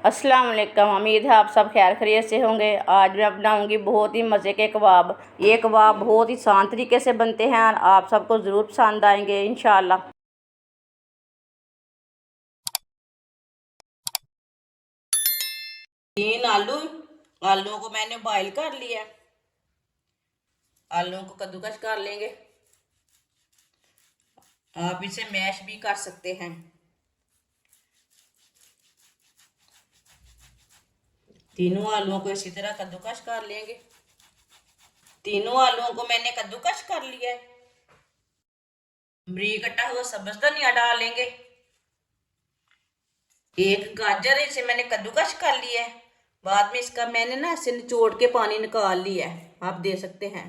अस्सलाम वालेकुम। उम्मीद है आप सब खैर खैरियत से होंगे। आज मैं बनाऊंगी बहुत ही मज़े के कबाब। ये कबाब बहुत ही आसान तरीके से बनते हैं और आप सबको ज़रूर पसंद आएंगे इंशाअल्लाह। 3 आलूओं को मैंने बॉईल कर लिया। आलूओं को कद्दूकस कर लेंगे। आप इसे मैश भी कर सकते हैं। तीनों आलूओं को इसी तरह कद्दूकस कर लेंगे। तीनों आलूओं को मैंने कद्दूकस कर लिया है। बारीक कटा हुआ सब्ज धनिया डालेंगे। एक गाजर इसे मैंने कद्दूकस कर लिया है। बाद में इसका मैंने ना इसे निचोड़ के पानी निकाल लिया है, आप दे सकते हैं।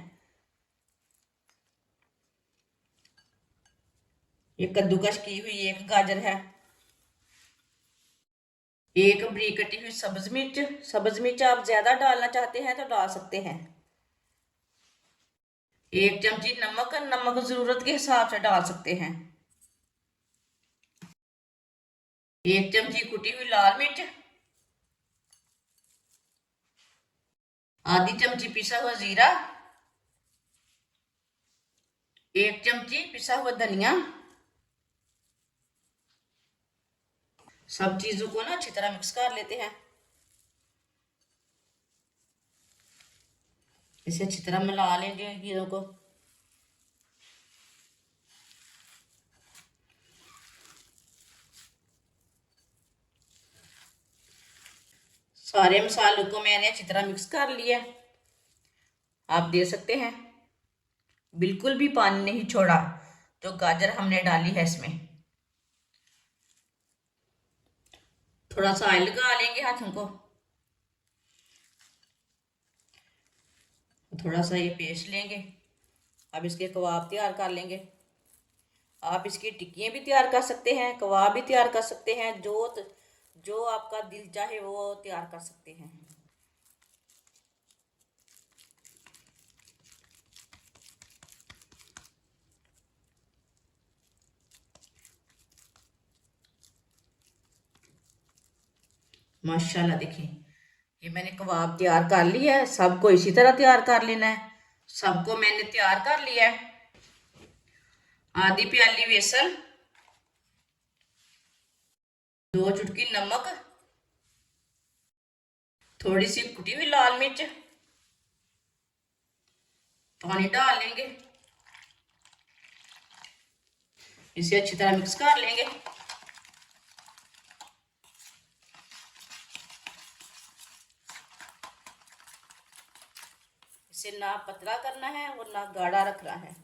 ये कद्दूकस की हुई एक गाजर है। एक बारीक कटी हुई सब्ज मिर्च आप ज्यादा डालना चाहते हैं तो डाल सकते हैं। 1 चमची नमक जरूरत के हिसाब से डाल सकते हैं। 1 चमची कुटी हुई लाल मिर्च। आधी चमची पिसा हुआ जीरा। 1 चमची पिसा हुआ धनिया। सब चीजों को ना अच्छी तरह मिक्स कर लेते हैं। इसे अच्छी तरह मिला लेंगे चीजों को। सारे मसालों को मैंने अच्छी तरह मिक्स कर लिया। आप दे सकते हैं। बिल्कुल भी पानी नहीं छोड़ा जो गाजर हमने डाली है इसमें। थोड़ा सा ऑयल लगा लेंगे हाथों को। थोड़ा सा ये पेस्ट लेंगे। अब इसके कबाब तैयार कर लेंगे। आप इसकी टिक्कियाँ भी तैयार कर सकते हैं, कबाब भी तैयार कर सकते हैं। जो आपका दिल चाहे वो तैयार कर सकते हैं। माशाल्लाह देखिए, ये मैंने कबाब तैयार कर लिया है। सबको इसी तरह तैयार कर लेना है। सबको मैंने तैयार कर लिया है। आधी प्याली बेसन, 2 चुटकी नमक, थोड़ी सी कुटी हुई लाल मिर्च, पानी डाल लेंगे। इसे अच्छी तरह मिक्स कर लेंगे। इसे ना पतला करना है और ना गाढ़ा रखना है।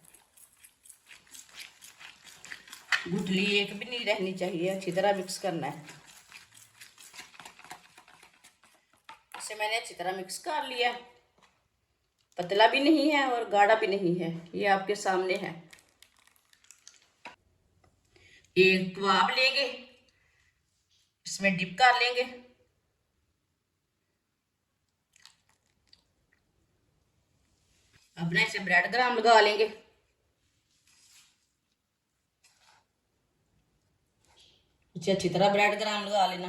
गुठली एक भी नहीं रहनी चाहिए। अच्छी तरह मिक्स करना है। इसे मैंने अच्छी तरह मिक्स कर लिया। पतला भी नहीं है और गाढ़ा भी नहीं है, ये आपके सामने है। एक कबाब लेंगे, इसमें डिप कर लेंगे। अब ना इसे ब्रेड क्रम्ब लगा लेंगे। इसे अच्छी तरह ब्रेड क्रम्ब लगा लेना।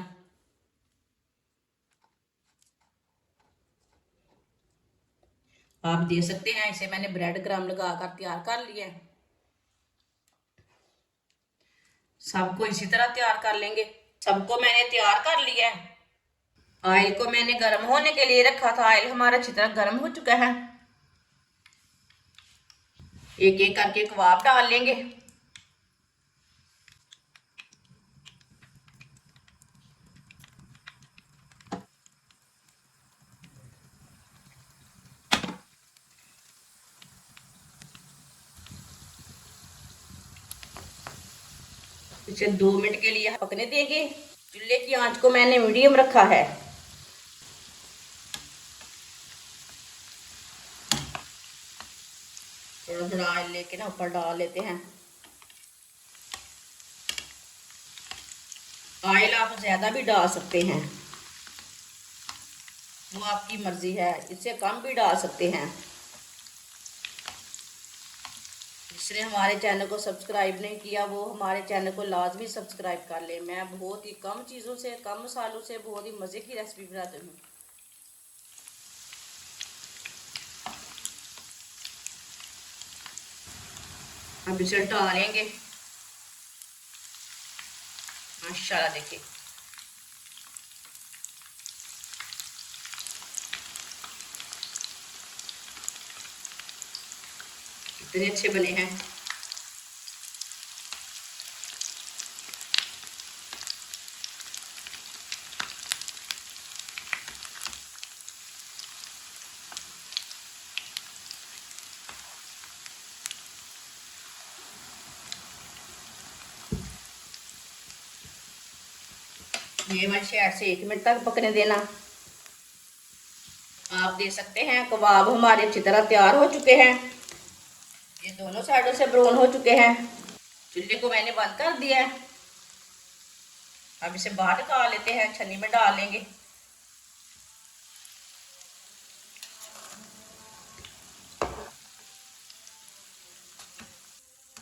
आप दे सकते हैं। इसे मैंने ब्रेड क्रम्ब लगा कर तैयार कर लिया है। सबको इसी तरह तैयार कर लेंगे। सबको मैंने तैयार कर लिया है। ऑयल को मैंने गर्म होने के लिए रखा था। ऑयल हमारा अच्छी तरह गर्म हो चुका है। एक एक करके कबाब डाल लेंगे। इसे 2 मिनट के लिए पकने देंगे। चूल्हे की आंच को मैंने मीडियम रखा है। थोड़ा थोड़ा ऑयल लेके ना ऊपर डाल लेते हैं। ऑयल आप ज्यादा भी डाल सकते हैं, वो आपकी मर्जी है। इससे कम भी डाल सकते हैं। जिसने हमारे चैनल को सब्सक्राइब नहीं किया वो हमारे चैनल को लाजमी सब्सक्राइब कर ले। मैं बहुत ही कम चीज़ों से, कम मसालों से बहुत ही मज़े की रेसिपी बनाती हूँ। अब इसे डालेंगे। माशाल्लाह देखिए कितने अच्छे बने हैं। ये मैं शायद से 1 मिनट तक पकने देना। आप देख सकते हैं कबाब हमारे अच्छी तरह तैयार हो चुके हैं। ये दोनों साइडों से ब्राउन हो चुके हैं। चूल्हे को मैंने बंद कर दिया है। अब इसे बाहर निकाल लेते हैं, छन्नी में डाल लेंगे।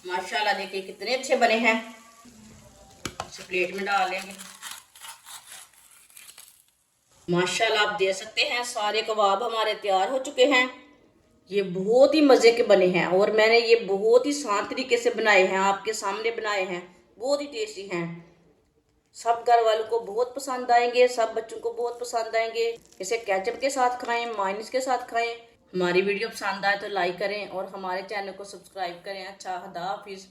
माशाल्लाह देखिए कितने अच्छे बने हैं। इसे प्लेट में डाल लेंगे। माशाल्लाह आप देख सकते हैं सारे कबाब हमारे तैयार हो चुके हैं। ये बहुत ही मज़े के बने हैं और मैंने ये बहुत ही आसान तरीके से बनाए हैं, आपके सामने बनाए हैं। बहुत ही टेस्टी हैं। सब घर वालों को बहुत पसंद आएंगे, सब बच्चों को बहुत पसंद आएंगे। इसे केचप के साथ खाएं, मायोनीज के साथ खाएं। हमारी वीडियो पसंद आए तो लाइक करें और हमारे चैनल को सब्सक्राइब करें। अच्छा, खुदा हाफिज़।